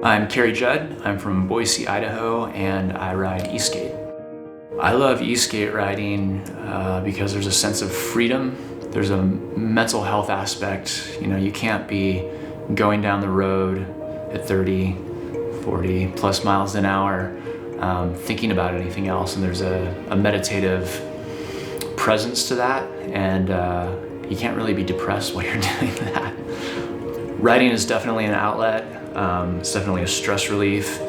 I'm Cary Judd. I'm from Boise, Idaho, and I ride ESK8. I love ESK8 riding because there's a sense of freedom. There's a mental health aspect. You know, you can't be going down the road at 30, 40 plus miles an hour thinking about anything else, and there's a meditative presence to that, and you can't really be depressed while you're doing that. Riding is definitely an outlet. It's definitely a stress relief.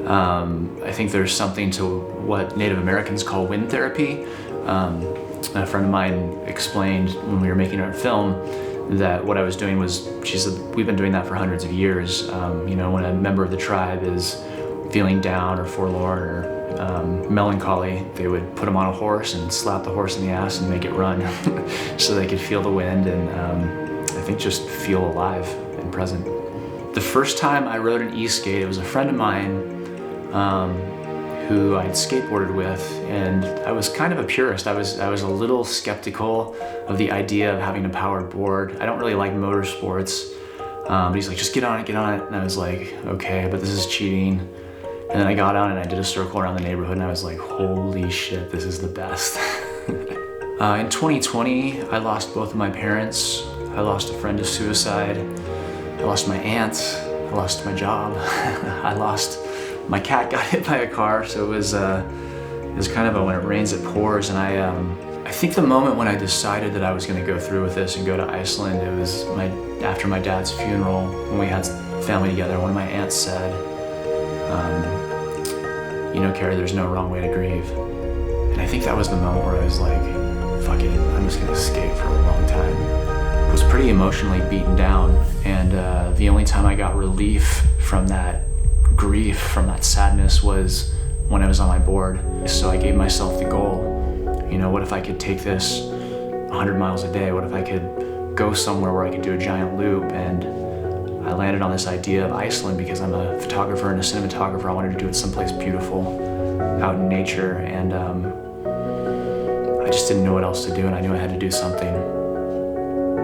I think there's something to what Native Americans call wind therapy. A friend of mine explained when we were making our film that what I was doing was, she said, we've been doing that for hundreds of years. You know, when a member of the tribe is feeling down or forlorn or melancholy, they would put them on a horse and slap the horse in the ass and make it run so they could feel the wind and I think just feel alive and present. The first time I rode an ESK8, it was a friend of mine who I'd skateboarded with, and I was kind of a purist. I was a little skeptical of the idea of having a powered board. I don't really like motorsports, but he's like, just get on it, and I was like, okay, but this is cheating. And then I got on and I did a circle around the neighborhood and I was like, holy shit, this is the best. In 2020, I lost both of my parents. I lost a friend to suicide. I lost my aunt. I lost my job. My cat got hit by a car, so it was kind of a when it rains it pours. And I think the moment when I decided that I was going to go through with this and go to Iceland, it was after my dad's funeral, when we had family together. One of my aunts said, you know, Cary, there's no wrong way to grieve. And I think that was the moment where I was like, fuck it, I'm just gonna skate for a long time. I was pretty emotionally beaten down, and the only time I got relief from that grief, from that sadness, was when I was on my board. So I gave myself the goal, you know, what if I could take this 100 miles a day? What if I could go somewhere where I could do a giant loop? And I landed on this idea of Iceland because I'm a photographer and a cinematographer. I wanted to do it someplace beautiful, out in nature, and I just didn't know what else to do, and I knew I had to do something.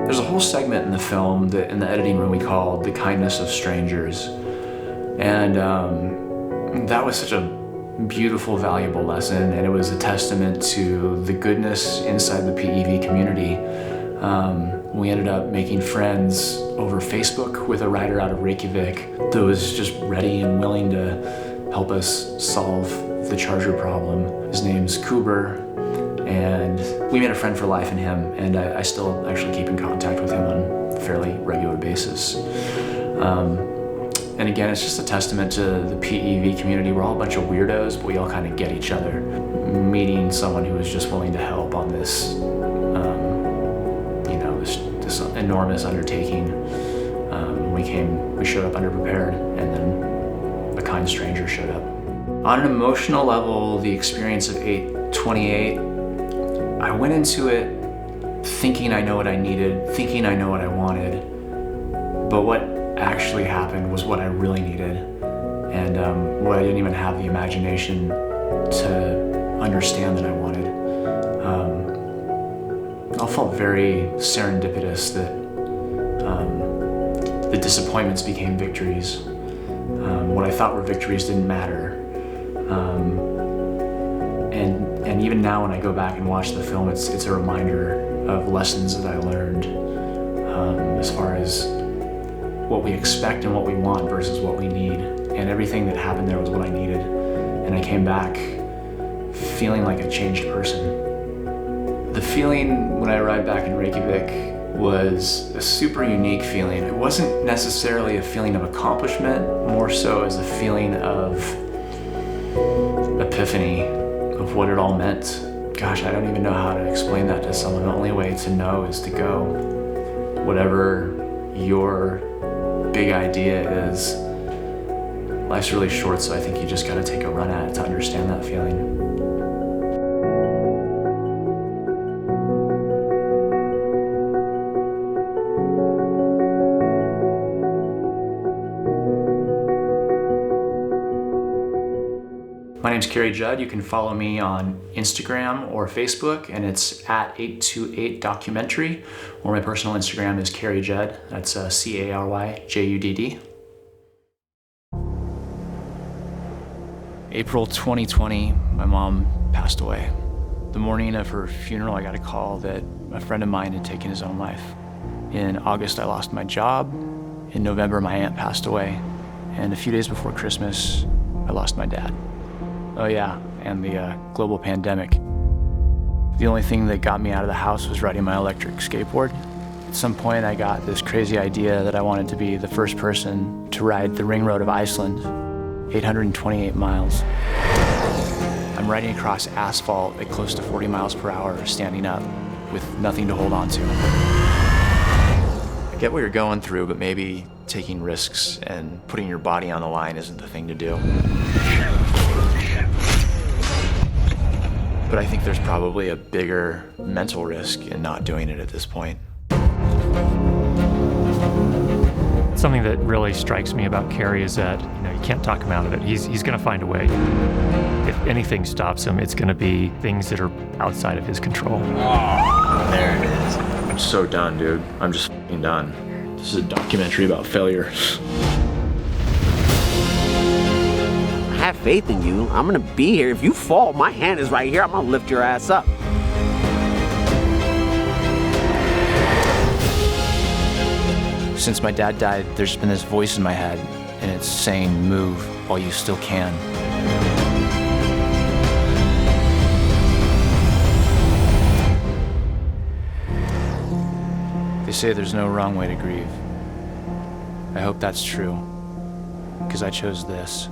There's a whole segment in the film that in the editing room we called The Kindness of Strangers, and that was such a beautiful, valuable lesson, and it was a testament to the goodness inside the PEV community. We ended up making friends over Facebook with a rider out of Reykjavik that was just ready and willing to help us solve the charger problem. His name's Kuber, and we made a friend for life in him, and I still actually keep in contact with him on a fairly regular basis. And again, it's just a testament to the PEV community. We're all a bunch of weirdos, but we all kind of get each other. Meeting someone who was just willing to help on this this enormous undertaking. We showed up underprepared, and then a kind stranger showed up. On an emotional level, the experience of 828, I went into it thinking I know what I needed, thinking I know what I wanted, but what actually happened was what I really needed, and what I didn't even have the imagination to understand that I wanted. I felt very serendipitous that the disappointments became victories. What I thought were victories didn't matter. And even now when I go back and watch the film, it's a reminder of lessons that I learned as far as what we expect and what we want versus what we need. And everything that happened there was what I needed. And I came back feeling like a changed person. The feeling when I arrived back in Reykjavik was a super unique feeling. It wasn't necessarily a feeling of accomplishment, more so as a feeling of epiphany of what it all meant. Gosh, I don't even know how to explain that to someone. The only way to know is to go. Whatever your big idea is, life's really short, so I think you just gotta take a run at it to understand that feeling. My name's Cary Judd. You can follow me on Instagram or Facebook, and it's at 828 documentary, or my personal Instagram is Cary Judd. That's Caryjudd. April 2020, my mom passed away. The morning of her funeral, I got a call that a friend of mine had taken his own life. In August, I lost my job. In November, my aunt passed away. And a few days before Christmas, I lost my dad. Oh yeah, and the global pandemic. The only thing that got me out of the house was riding my electric skateboard. At some point, I got this crazy idea that I wanted to be the first person to ride the ring road of Iceland, 828 miles. I'm riding across asphalt at close to 40 miles per hour, standing up, with nothing to hold on to. I get what you're going through, but maybe taking risks and putting your body on the line isn't the thing to do. But I think there's probably a bigger mental risk in not doing it at this point. Something that really strikes me about Cary is that, you can't talk him out of it. He's going to find a way. If anything stops him, it's going to be things that are outside of his control. Oh, there it is. I'm so done, dude. I'm just f***ing done. This is a documentary about failure. I have faith in you. I'm gonna be here. If you fall, my hand is right here. I'm gonna lift your ass up. Since my dad died, there's been this voice in my head, and it's saying, move while you still can. They say there's no wrong way to grieve. I hope that's true, because I chose this.